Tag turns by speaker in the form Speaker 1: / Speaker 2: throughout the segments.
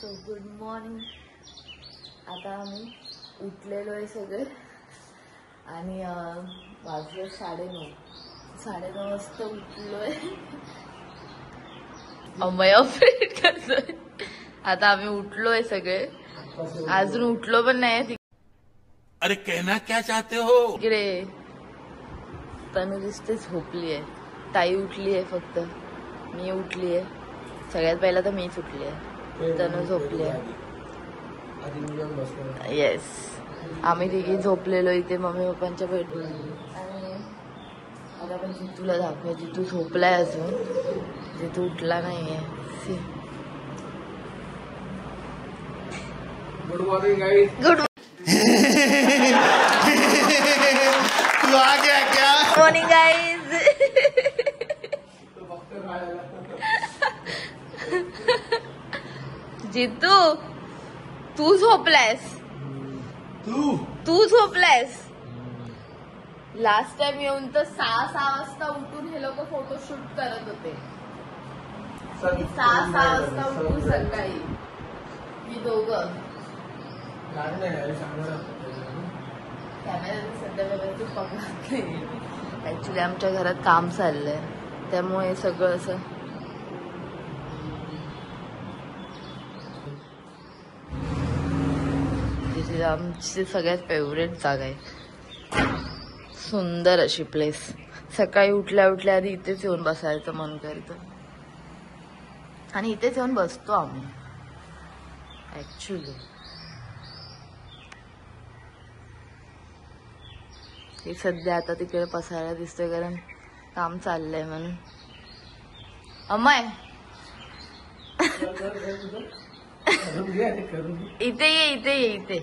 Speaker 1: So good morning. आता आम्ही उठलेलो आहे सगळे आणि वाजले 9:30 वाजता उठलोय. अमय ऑपरेट करतोय. आता आम्ही उठलोय सगळे, अजून उठलो पण नाही.
Speaker 2: अरे कहना क्या चाहते हो?
Speaker 1: इकडे तनु दिसते झोपली आहे, ताई उठली आहे, फक्त मी उठली आहे. सगळ्यात पहिला तर मीच उठली आहे, तनु झोपली आहे. येस, आम्ही तिघी झोपलेलो इथे मम्मी पप्पांच्या बेडरूम. आणि आता आपण जितूला दाखवूया. जितू झोपलाय अजून, जितू उठला नाहीये.
Speaker 3: Good morning guys.
Speaker 1: गुड
Speaker 2: तू आ गया क्या?
Speaker 1: Morning guys. जितू तू झोपलायस, तू झोपलायस. लास्ट टाइम येऊन तर 6 वाजता उठून हे लोक फोटोशूट करत होते. 6 वाजता उठून सकाळी ही दोघं. कॅमेरा सध्या व्यवस्थित पकडत नाही. ऍक्च्युली आमच्या घरात काम चाललंय, त्यामुळे सगळं असं. तिथे आमची सगळ्यात फेवरेट जागा आहे, सुंदर अशी प्लेस. सकाळी उठल्या उठल्या आधी इथेच येऊन बसायचं मन करतं आणि इथेच येऊन बसतो आम्ही ऍक्च्युली. हे सध्या आता तिकडे पसायला दिसतोय कारण काम चाललंय म्हणून. अमय इथे ये, इथे ये, इथे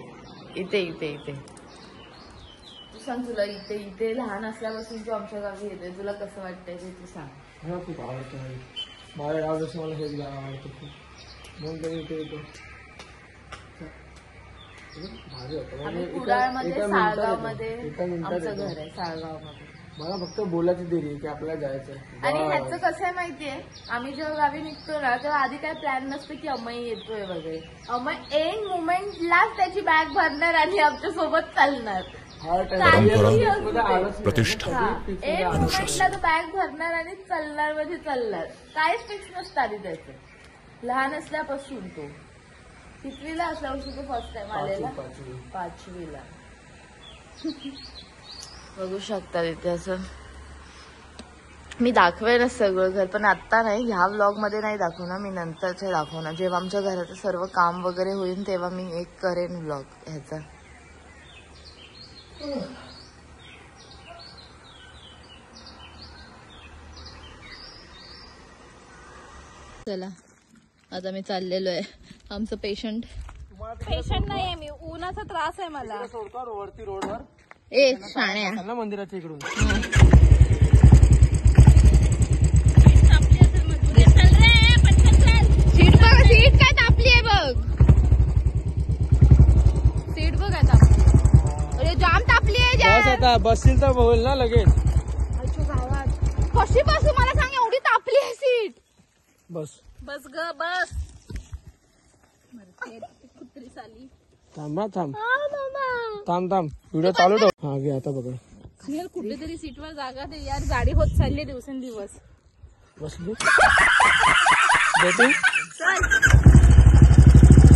Speaker 1: इथे इथे इथे. तू सांग, तुला इथे लहान असल्यापासून तू आमच्या गावी येते, तुला कसं वाटतंय ते तू सांग.
Speaker 3: मला खूप आवडतं. माझ्या गावापासून मला हेच गाव आवडतं खूप, म्हणून इथे येतो. भारी होतं.
Speaker 1: आम्ही कुडाळमध्ये, साळगावमध्ये आमचं घर आहे. साळगावमध्ये
Speaker 3: मला फक्त बोलायची देरी आहे की आपल्याला जायचं.
Speaker 1: आणि ह्याचं कसं आहे माहितीये, आम्ही जेव्हा गावी निघतो ना तेव्हा आधी काय प्लॅन नसतं की अमय येतोय वगैरे. अमय एंड मुमेंटलाच त्याची बॅग भरणार आणि आमच्या सोबत चालणार.
Speaker 2: प्रतिष्ठा,
Speaker 1: एंड मुमेंटला तो बॅग भरणार आणि चालणार म्हणजे चालणार. काहीच फिक्स नसतं आधी त्याचं. लहान असल्यापासून तो 5वीला असल्यापासून तो फर्स्ट टाइम आलेला. 5वीला. बघू शकता तिथे असं मी दाखवेन सगळं घर, पण आता नाही, ह्या व्लॉग मध्ये नाही दाखवणार मी, नंतरचे दाखवणार. जेव्हा आमच्या घराचं सर्व काम वगैरे होईल तेव्हा मी एक करेन व्लॉग ह्याचा. चला आता मी चाललेलो आहे. आमचं पेशंट
Speaker 4: नाहीये मी, उन्हाचा त्रास आहे मला.
Speaker 3: सोडतो वरती रोडवर.
Speaker 1: ए शाण्या
Speaker 3: ना मंदिराच्या इकडून.
Speaker 1: सीट बघ, सीट काय तापली आहे बघ. सीट बघ आता, अरे जाम तापली आहे.
Speaker 3: बस आता बसशील तर बोल ना लगेच.
Speaker 1: कशी बसू मला सांग, एवढी तापली आहे सीट.
Speaker 3: बस
Speaker 4: बस ग बस. कुत्री साली.
Speaker 3: थांब थांब थांब, व्हिडिओ चालू ठेव. हा घे आता बघा.
Speaker 4: यार कुठेतरी सीटवर जागा दे यार, गाडी होत चालली दिवसेंदिवस.
Speaker 3: बसली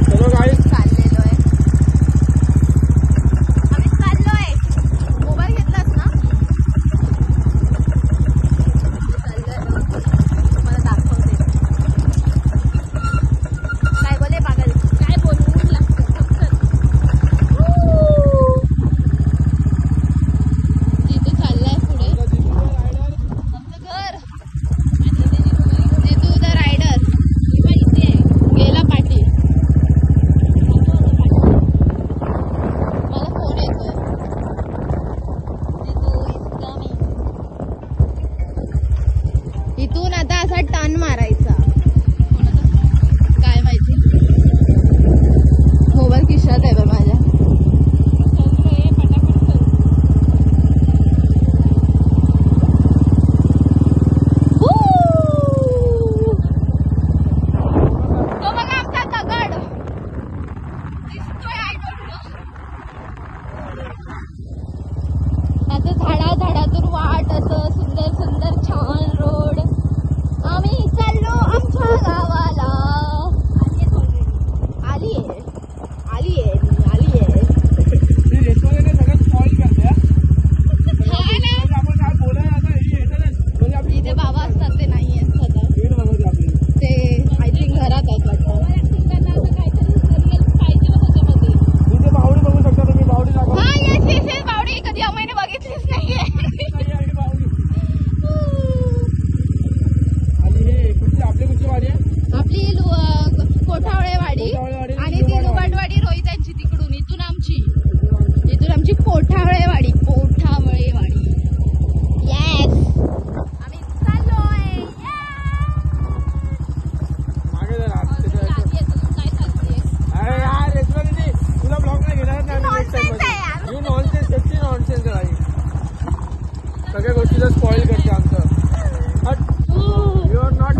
Speaker 3: चलो गाईस.
Speaker 1: चाललेलो आहे आम्ही, चाललोय. मोबाईल घेतलास ना? चाललोय, तुम्हाला दाखवते. काय बोले पागल,
Speaker 4: काय बोलून लागतं.
Speaker 1: जितू चाललाय पुढे, आमचं घर. जितू द रायडर गेला पाठी. मला फोन येतोय. जितू इज कमिंग. इथून आता असा टर्न मारायचा. काय माहिती, मोबाईल खिशात आहे बघ माझ्या. तो बघा आमचा दगड.
Speaker 4: सुंदर सुंदर छान रोड. आम्ही चाललो आमच्या गावाला. आलीये
Speaker 3: रेस्टॉरंट सगळं स्पॉइल करते हा.
Speaker 4: हा ना.
Speaker 3: आपण काय बोलायला आता हे येतं ना, म्हणजे आपली
Speaker 4: इथे बाबा असतात ते नाही आहेत सध्या.
Speaker 3: वेळ बघते आपली.
Speaker 4: ते आय थिंक घरात आहेत वाटतं.
Speaker 3: इथे बावडी बघू शकता तुम्ही. बावडी दाखवा.
Speaker 4: हा येस बावडी कधी आम्ही बघितलीच नाहीये.
Speaker 3: आणि बावडी. आणि हे कुठली आपली कुठली वाडी आहे?
Speaker 4: आपली कोठावळेवाडी
Speaker 3: कोठावळेवाडी,
Speaker 4: आणि ती लुबाडवाडी रोहितांची तिकडून. इथून आमची कोठावळेवाडी. येस आम्ही चाललोय.
Speaker 3: मागे जरा.
Speaker 4: काय चालते
Speaker 3: अरे यार रेस्टॉरंट तुला ब्लॉग नाही घेणार ना नेक्स्ट टाइम मध्ये. यू नॉनसेन्स त्याची नॉनसेन्स राहील. सगळ्या गोष्टीला स्पॉइल करते आमचं. You are not.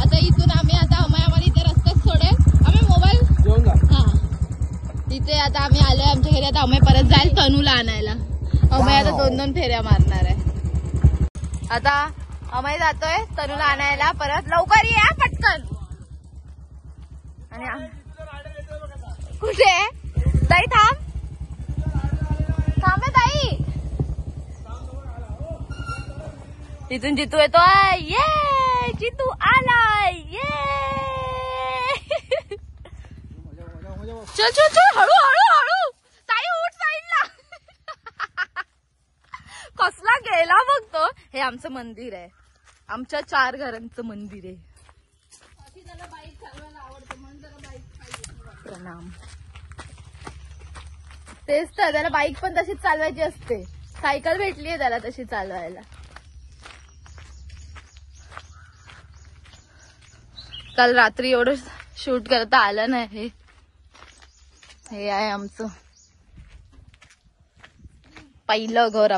Speaker 4: आता इथून आम्ही आम्हाला इथे रस्त्यात सोडेल. आम्ही मोबाईल
Speaker 3: जेवण जा.
Speaker 4: हा इथे आता आम्ही आलोय आमच्या घरी. आता अमय परत जाईल तनूला आणायला. अमय आता 2-2 फेऱ्या मारणार आहे. आता अमय जातोय तनूला आणायला परत. लवकर या पटकन. आणि कुठे ताई थांब ताई. इथून जितू येतोय. ये जितू आलाय. ये चल हळू ताई उठ साईडला. कसला गेला बघतो. हे आमचं मंदिर आहे. आमच्या 4 घरांचं मंदिर आहे. प्रणाम. तेच तर त्याला बाईक पण तशीच चालवायची असते. सायकल भेटलीये त्याला तशी चालवायला. काल रात्री एवढं शूट करता आलं नाही. हे आहे आमचं पहिलं घर.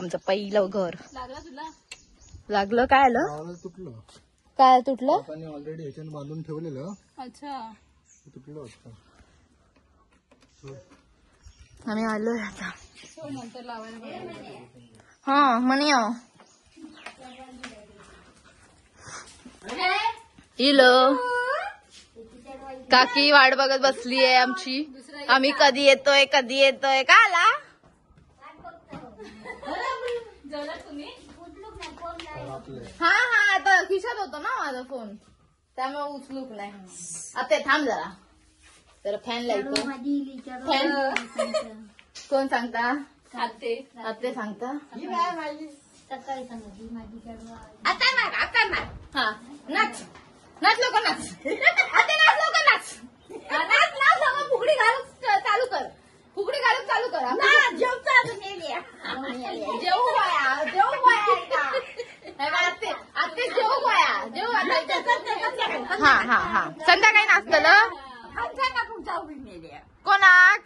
Speaker 4: लागलं काय आलं?
Speaker 3: तुटलं.
Speaker 4: काय तुटलं?
Speaker 3: ऑलरेडी ह्याच्यानं बांधून ठेवलेलं.
Speaker 4: अच्छा
Speaker 3: तुटलं होतं.
Speaker 4: आम्ही आलोय आता. हा म्हणे इलो काकी वाट बघत बसली आहे आमची. आम्ही कधी येतोय का आला. हा आता खिशात होतो ना माझा फोन त्यामुळे उचलूक नाही. आता थांब जरा फॅन लावतो. फॅन कोण सांगता? आत्ते सांगता. आता हा नाच लोक नाच. आता नाच लोक नाच. फुगडी घालून चालू कर. जेवू हा संध्याकाळी नाचतलं कोणाक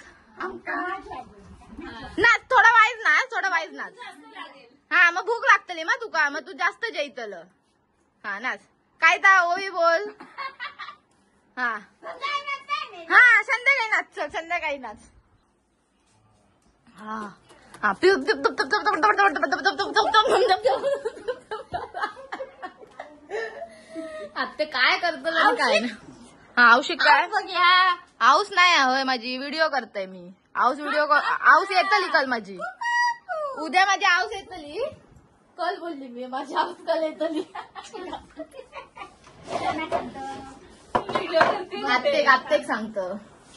Speaker 4: नाच. थोडा वाईज नाच. हा मग भूक लागतली मग तुका. मग तू जास्त जेतल. हा नाच. काय ता ओवी बोल. हा संध्याकाळी नाच. हा आत्ते काय करतो काय ना. हा औषध काय हाऊस नाही होय माझी. व्हिडिओ करताय मी. हाऊस येतली कल माझी. उद्या माझी हाऊस येतली. कल बोलली मी माझी हाऊस कल येतली. आत्ते सांगत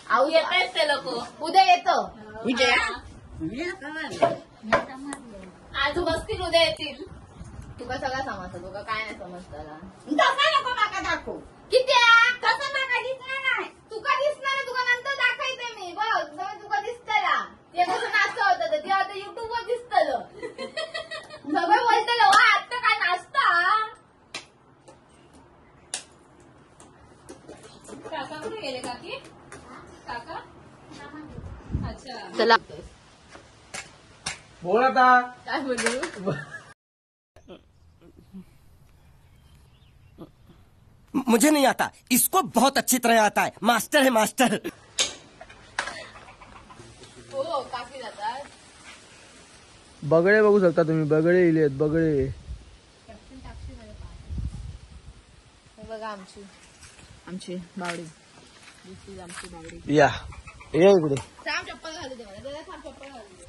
Speaker 4: हाऊस येत ते लोक उद्या येतो. आज बसतील उद्या येतील. तुका सगळं समजतं. तुका काय नाही समजतं. नको माका दाखव. किती कसं माका दिसणार नाही. तुका दिसणार नाही. तुका नंतर दाखवते मी. बघ तुका दिसतला. ते कसं नाचतं होतं ते आता युट्यूब वर दिसतलं. सगळं बोलतलं आता काय नाचता. काका कुठे गेले काकी? काका अच्छा चला
Speaker 3: बोल आता.
Speaker 4: काय बोलू.
Speaker 5: मुझे नहीं आता. इसको बहुत अच्छी तरह आता है. मास्टर है मास्टर.
Speaker 4: हो काकी जातात.
Speaker 3: बगळे बघू शकता तुम्ही, बगळे इले आहेत बगळे.
Speaker 1: हे बघा आमची आमची बावडी. आमची बावडी.
Speaker 3: या ये इकडे.
Speaker 1: थांब चप्पल घालू दे मला. दादा थांब चप्पल घालू दे.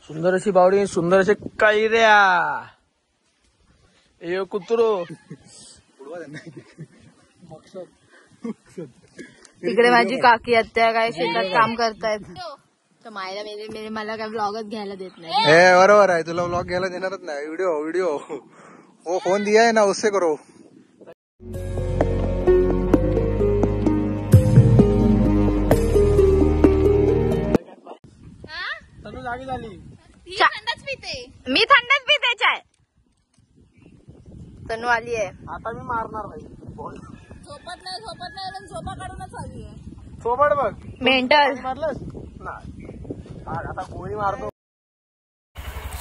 Speaker 3: सुंदर अशी बावडी, सुंदर असे कैऱ्या. ए कुत्रो.
Speaker 1: तिकडे माझी काकी आत्या काय शेतात काम करतायत. तर मायला मेरे मला काय ब्लॉगच घ्यायला देत नाही.
Speaker 6: हे बरोबर आहे, तुला व्लॉग घ्यायला देणारच नाही. व्हिडिओ वो फोन दिया है ना, उससे करो.
Speaker 3: तनु जागी झाली.
Speaker 4: थंडच पिते.
Speaker 1: मी थंडच पिते चाय. तनु आली आहे.
Speaker 3: आता मी मारणार नाही.
Speaker 4: झोपत नाही झोपा काढूनच आली आहे.
Speaker 3: सोबत बघ.
Speaker 1: मेंटल.
Speaker 3: मारलंस नाही. आता गोळी मारतो.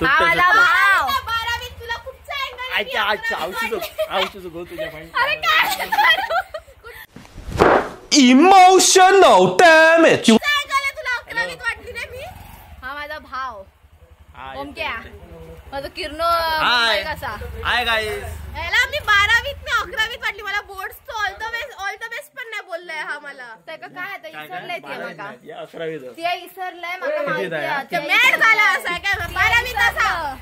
Speaker 1: हा मला भाव.
Speaker 4: 12वीत तुला कुठचा
Speaker 3: औषध गो तुझ्या
Speaker 4: अरे काय
Speaker 3: इमोशनल डॅमेज.
Speaker 4: काय झालं तुला 11वीत वाटली ना मी.
Speaker 1: हा माझा भाव ओमक्या. माझा किरणो कसा
Speaker 3: हाय गाईस.
Speaker 4: याला मी 12वीत मी 11वीत वाटली. मला बोर्ड्स ऑल द बेस्ट पण नाही बोललाय हा मला.
Speaker 1: त्याका काय आता इसरलंय ते माका.
Speaker 3: 11वीत
Speaker 1: ते इसरलंय माका माहिती आहे.
Speaker 4: ते मॅड झाला असा काय 12वीत असा.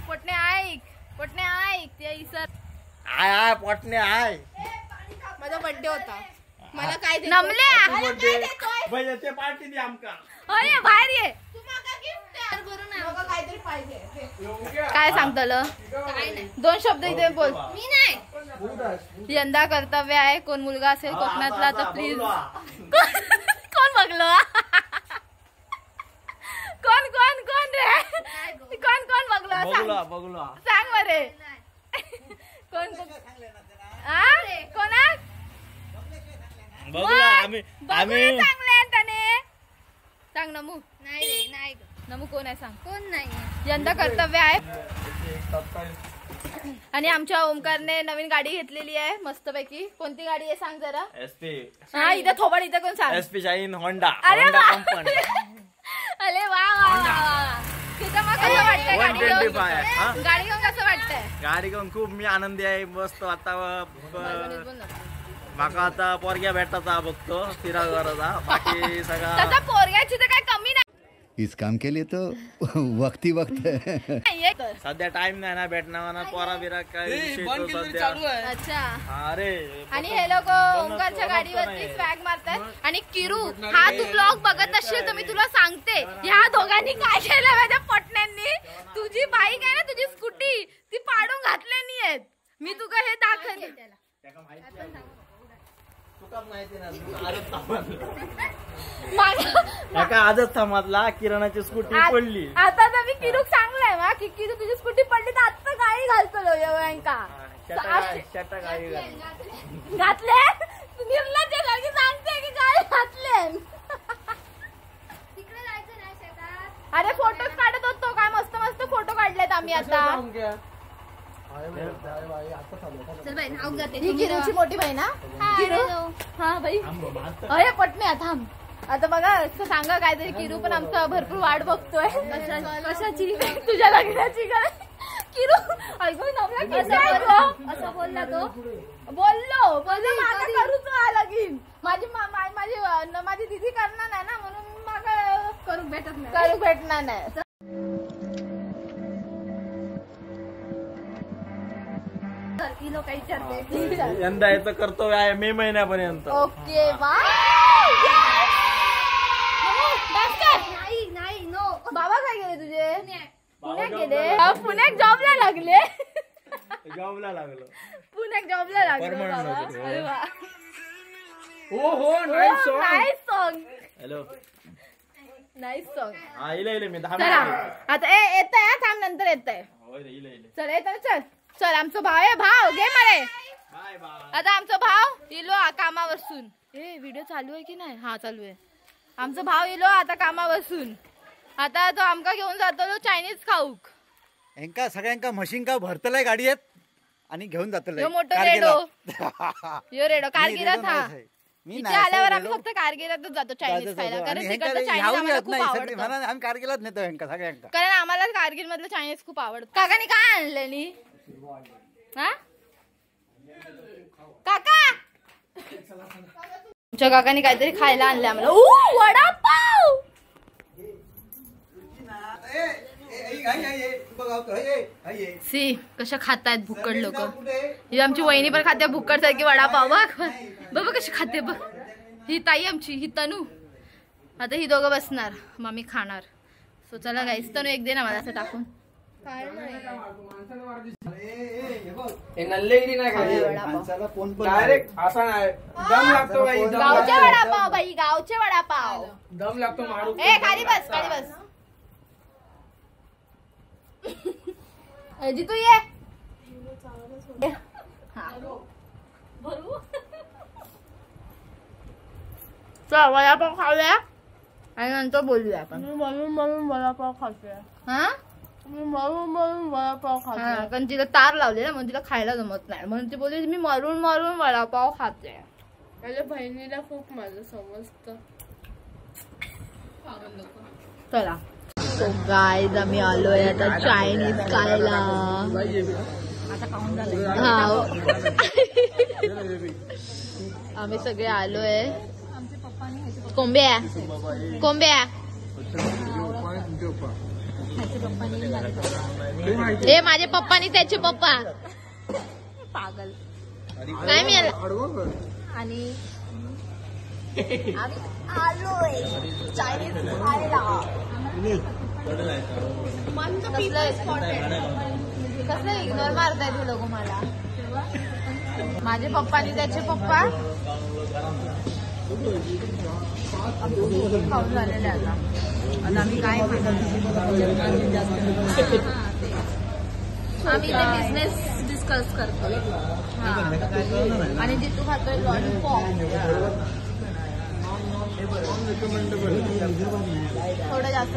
Speaker 1: पोटणे ऐक ते इसर.
Speaker 3: आय पोटणे आय.
Speaker 4: माझा बर्थडे होता. मला काय देतो?
Speaker 1: नमल्या.
Speaker 4: काय देतोय?
Speaker 3: भैया ते पार्टी दे आमका.
Speaker 1: अरे बाहेर ये.
Speaker 4: तू मला गिफ्ट तयार करून आण. मला काहीतरी पाहिजे.
Speaker 1: काय सांगतलं.
Speaker 4: काय नाही.
Speaker 1: 2 शब्द इथे बोल.
Speaker 4: मी नाही.
Speaker 1: यंदा कर्तव्य आहे. कोण मुलगा असेल कोकणातला तर प्लीज. कोण बघलो. कोण रे. कोण बघलो
Speaker 3: बघलो.
Speaker 1: सांग बरे. कोण कोणा
Speaker 3: आम्ही
Speaker 1: चांगले त्याने सांग. नमू
Speaker 4: नाही
Speaker 1: नमू कोण आहे सांग.
Speaker 4: कोण नाही.
Speaker 1: यंदा कर्तव्य आहे. आणि आमच्या ओमकारने नवीन गाडी घेतलेली आहे मस्तपैकी. कोणती गाडी आहे सांग जरा.
Speaker 3: एसपी.
Speaker 1: हा इथं थोबड इथं कोण सांग.
Speaker 3: SP shine Honda.
Speaker 1: अरे
Speaker 3: होंडा
Speaker 1: वा.
Speaker 3: कंपनी.
Speaker 1: अरे वा तिथं मग कसं वाटतंय गाडी घेऊन.
Speaker 3: 125. हा?
Speaker 1: गाडी घेऊन कसं वाटतंय.
Speaker 3: गाडी घेऊन खूप मी आनंदी आहे. मस्त आता
Speaker 1: बोल ना.
Speaker 3: माका आता पोरग्या भेटायचा बघतो फिरायचा. बाकी सगळा
Speaker 1: तसं पोरग्याची तर काय कमी
Speaker 7: इस काम के लिए तो वक्त ही वक्त है.
Speaker 1: नाही.
Speaker 3: सध्या टाइम नाही ना भेटणार. पोरा बिरा काय विषय तो सध्या.
Speaker 1: अच्छा.
Speaker 3: अरे
Speaker 1: आणि हे लोक ओमकारच्या गाडीवरती स्वॅग मारतात. आणि किरू हा तू ब्लॉग बघत असशील तर मी तुला सांगते ह्या दोघांनी काय केलं माझ्या पटण्यांनी. तुझी बाईक आहे ना तुझी स्कूटी ती पाडून घातलेली आहेत. मी तुका हे दाखवते.
Speaker 3: आजच समजला किरणाची स्कूटी पडली.
Speaker 1: आता तर मी किरूक सांगलाय मा की किरू तुझी स्कूटी पडली तर आता गाडी घालतो घातले. निर्लज्ज की सांगते की गाडी घातले.
Speaker 4: तिकडे जायचं नाही शेतात.
Speaker 1: अरे फोटोज काढत होतो काय मस्त मस्त फोटो काढलेत आम्ही आता.
Speaker 4: चल बाई नाव जाते.
Speaker 1: ही किरूची मोठी बहीण ना. किरू हा बाई. अरे पटणे आता आता बघा असं सांगा काहीतरी. किरू पण आमचा भरपूर वाट बघतोय. कशाची. तुझ्या लग्नाची काय. किरू ऐकू असं बोलला तो. बोललो माझं करू तो लगीन. माझी दिदी करणार नाही ना म्हणून मागा करू भेटणार नाही.
Speaker 3: यंदा याचं कर्तव्य आहे मे महिन्यापर्यंत.
Speaker 1: ओके वा.
Speaker 4: नाही नो.
Speaker 1: बाबा काय गेले तुझे. पुण्यात गेले. पुण्यात जॉबला लागले.
Speaker 3: जॉबला लागलो.
Speaker 1: पुण्यात जॉबला लागले
Speaker 3: Permanent
Speaker 1: बाबा.
Speaker 3: नोकरी.
Speaker 1: अरे वा.
Speaker 3: हो nice song.
Speaker 1: Nice song.
Speaker 3: Hello
Speaker 1: nice song.
Speaker 3: हा इले मी 10
Speaker 1: चला
Speaker 3: मिनिट.
Speaker 1: आता येत आहे थांब नंतर येत आहे.
Speaker 3: इले
Speaker 1: चल येत चल. चल आमचा भाव आहे. भाव घे मरे.
Speaker 3: Bye bye.
Speaker 1: आता आमचा भाव इलो कामावरसून. ए व्हिडिओ चालू आहे की नाही. हा चालू आहे. आमचा भाव इलो आता कामावरसून. आता तो आमका घेऊन जातो चायनीज खाऊक.
Speaker 7: हेंका सगळ्यांका मशीन का भरतलंय गाडयेत आणि घेऊन जातलंय.
Speaker 1: यो मोठो रेडो यो रेडो कारगिरात हा इथे आल्यावर आम्ही फक्त कारगिरातच जातो चायनीज खायला कारण तिकडचं चायनीज आम्हाला खूप आवडतं.
Speaker 7: आम्ही कारगिलाच नेतो हेंका सगळ्यांका
Speaker 1: कारण आम्हाला कारगिल मधलं चायनीज खूप आवडतं. काकानी काय आणलं हा काका तुमच्या काकानी काहीतरी खायला आणलं आम्हाला. वडापाव सी कशा खातायत भुक्कड लोक. ही आमची वहिनी पण खाते भुक्कड सारखी वडापाव. बघ बाबा कशी खाते बघ. ही ताई आमची ही तनू. आता ही दोघं बसणार मग आम्ही खाणार. सो चला गाईस तनू एक दे ना मला असं टाकून.
Speaker 3: डायरेक्ट असा नाही दम लागतो बाई.
Speaker 1: गावचे वडापाव बाई गावचे वडापाव
Speaker 3: दम लागतो मारू.
Speaker 1: ए खाली बस खाली बस. अजी तू ये चल वडापाव खाऊया आणि नंतर बोलूया आपण.
Speaker 4: म्हणून वडापाव खाते.
Speaker 1: हा
Speaker 4: म्हणून वडापाव खाते.
Speaker 1: कारण तिला तार लावले ना म्हणून तिला खायला जमत नाही म्हणून ती बोलली मी मरून मरून वडापाव खाते.
Speaker 4: माझ्या बहिणीला खूप माझं समजतं.
Speaker 1: चला सो गाईज आम्ही आलोय आता चायनीज खायला. आम्ही सगळे आलोय. कोंब्या कोंब्या हे माझे पप्पा आणि त्याचे पप्पा पागल काय मिळालं. आणि आम्ही आलोय चायनीज खायला. कसलं इग्नोर मारताय ते लोक मला. माझे पप्पा आणि त्याचे पप्पा खाऊन झालेले आता. आता आम्ही काय आम्ही ते बिझनेस डिस्कस करतो. आणि जितू खातोय लॉलीपॉप. थोडं जास्त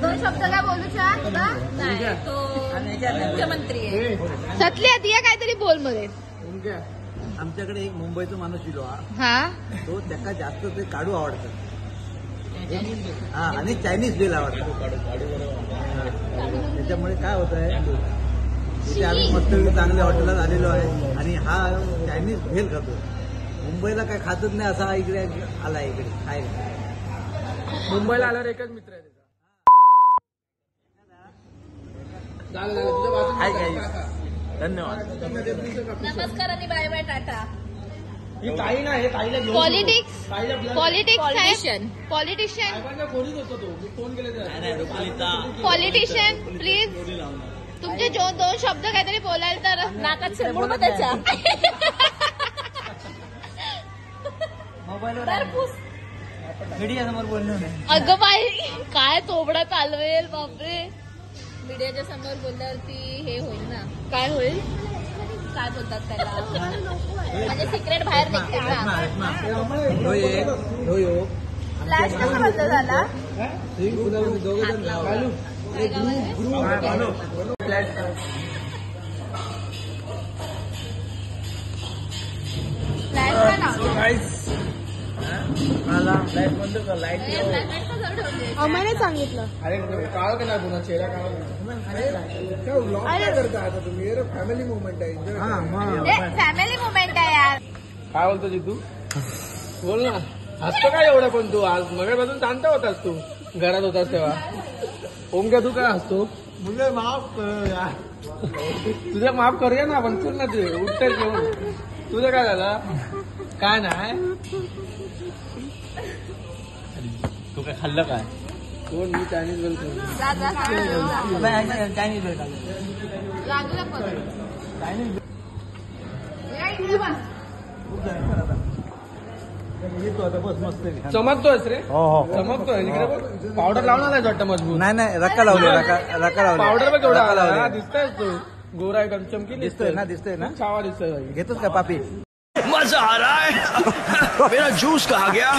Speaker 1: दोन शब्द काय बोलू मुख्यमंत्री सतल्या दिया काहीतरी बोल मध्ये.
Speaker 7: आमच्याकडे एक मुंबईचा माणूस इलो
Speaker 1: हा
Speaker 7: तो त्याका जास्त ते काढू आवडतं आणि चायनीज भेल आवडतं. त्याच्यामुळे काय होत आहे इथे आम्ही मस्त चांगल्या हॉटेलात आलेलो आहे आणि हा चायनीज भेल खातो. मुंबईला काय खातच नाही असा इकडे आला इकडे खायला.
Speaker 3: मुंबईला आल्यावर एकच मित्र आहे त्याचा. धन्यवाद
Speaker 1: नमस्कार आणि बाय बाय टाटा.
Speaker 3: ही ताई ना हे ताईला घेऊन
Speaker 1: पॉलिटिक्स पॉलिटिशियन
Speaker 3: कोणीच होतो तो मी फोन केले.
Speaker 1: पॉलिटिशियन प्लीज तुमचे दोन शब्द काहीतरी बोलाल तर नाकात शिरमूड त्याच्या.
Speaker 7: मीडिया समोर बोलणं नाही.
Speaker 1: अगं बाई काय तोबडा चालवेल बापरे.
Speaker 4: मीडियाच्या समोर बोलल्यावरती हे होईल ना.
Speaker 1: काय होईल
Speaker 4: काय बोलतात त्याला म्हणजे सिक्रेट बाहेर निघते ना.
Speaker 1: फ्लॅश कसा बंद झाला.
Speaker 4: अमने सांगितलं.
Speaker 3: अरे काळ का नाही पुन्हा चेहरा करता आता तुम्ही. फॅमिली मुवमेंट आहे.
Speaker 1: फॅमिली मुवमेंट आहे यार.
Speaker 3: काय बोलतो जितू बोल ना. हसतो काय एवढं पण तू आज मगापासून शांत होतास तू घरात होतास तेव्हा. ओमक्या तू काय हसतो. मुले माफ तुझं माफ करूया ना आपण. चल ना ते उठतेच घेऊन. तुझं काय झालं काय नाही. तू काय खाल्लं काय. कोण मी चायनीज बोलतो.
Speaker 7: चायनीज भेल
Speaker 3: चमकतोयस रे. चमकतोय पावडर लावणार आहे वाटतं मजबूत.
Speaker 7: नाही रक्का लावले रक्का लावले.
Speaker 3: पावडर बघ एवढा आला दिसतोय तू. गोरा एकदम चमकी
Speaker 7: दिसतोय ना, दिसतोय ना?
Speaker 3: खूप छावा दिसतोय भाई.
Speaker 7: घेतोस का पापी?
Speaker 5: मजा आ रहा है. मेरा जूस कहाँ गया?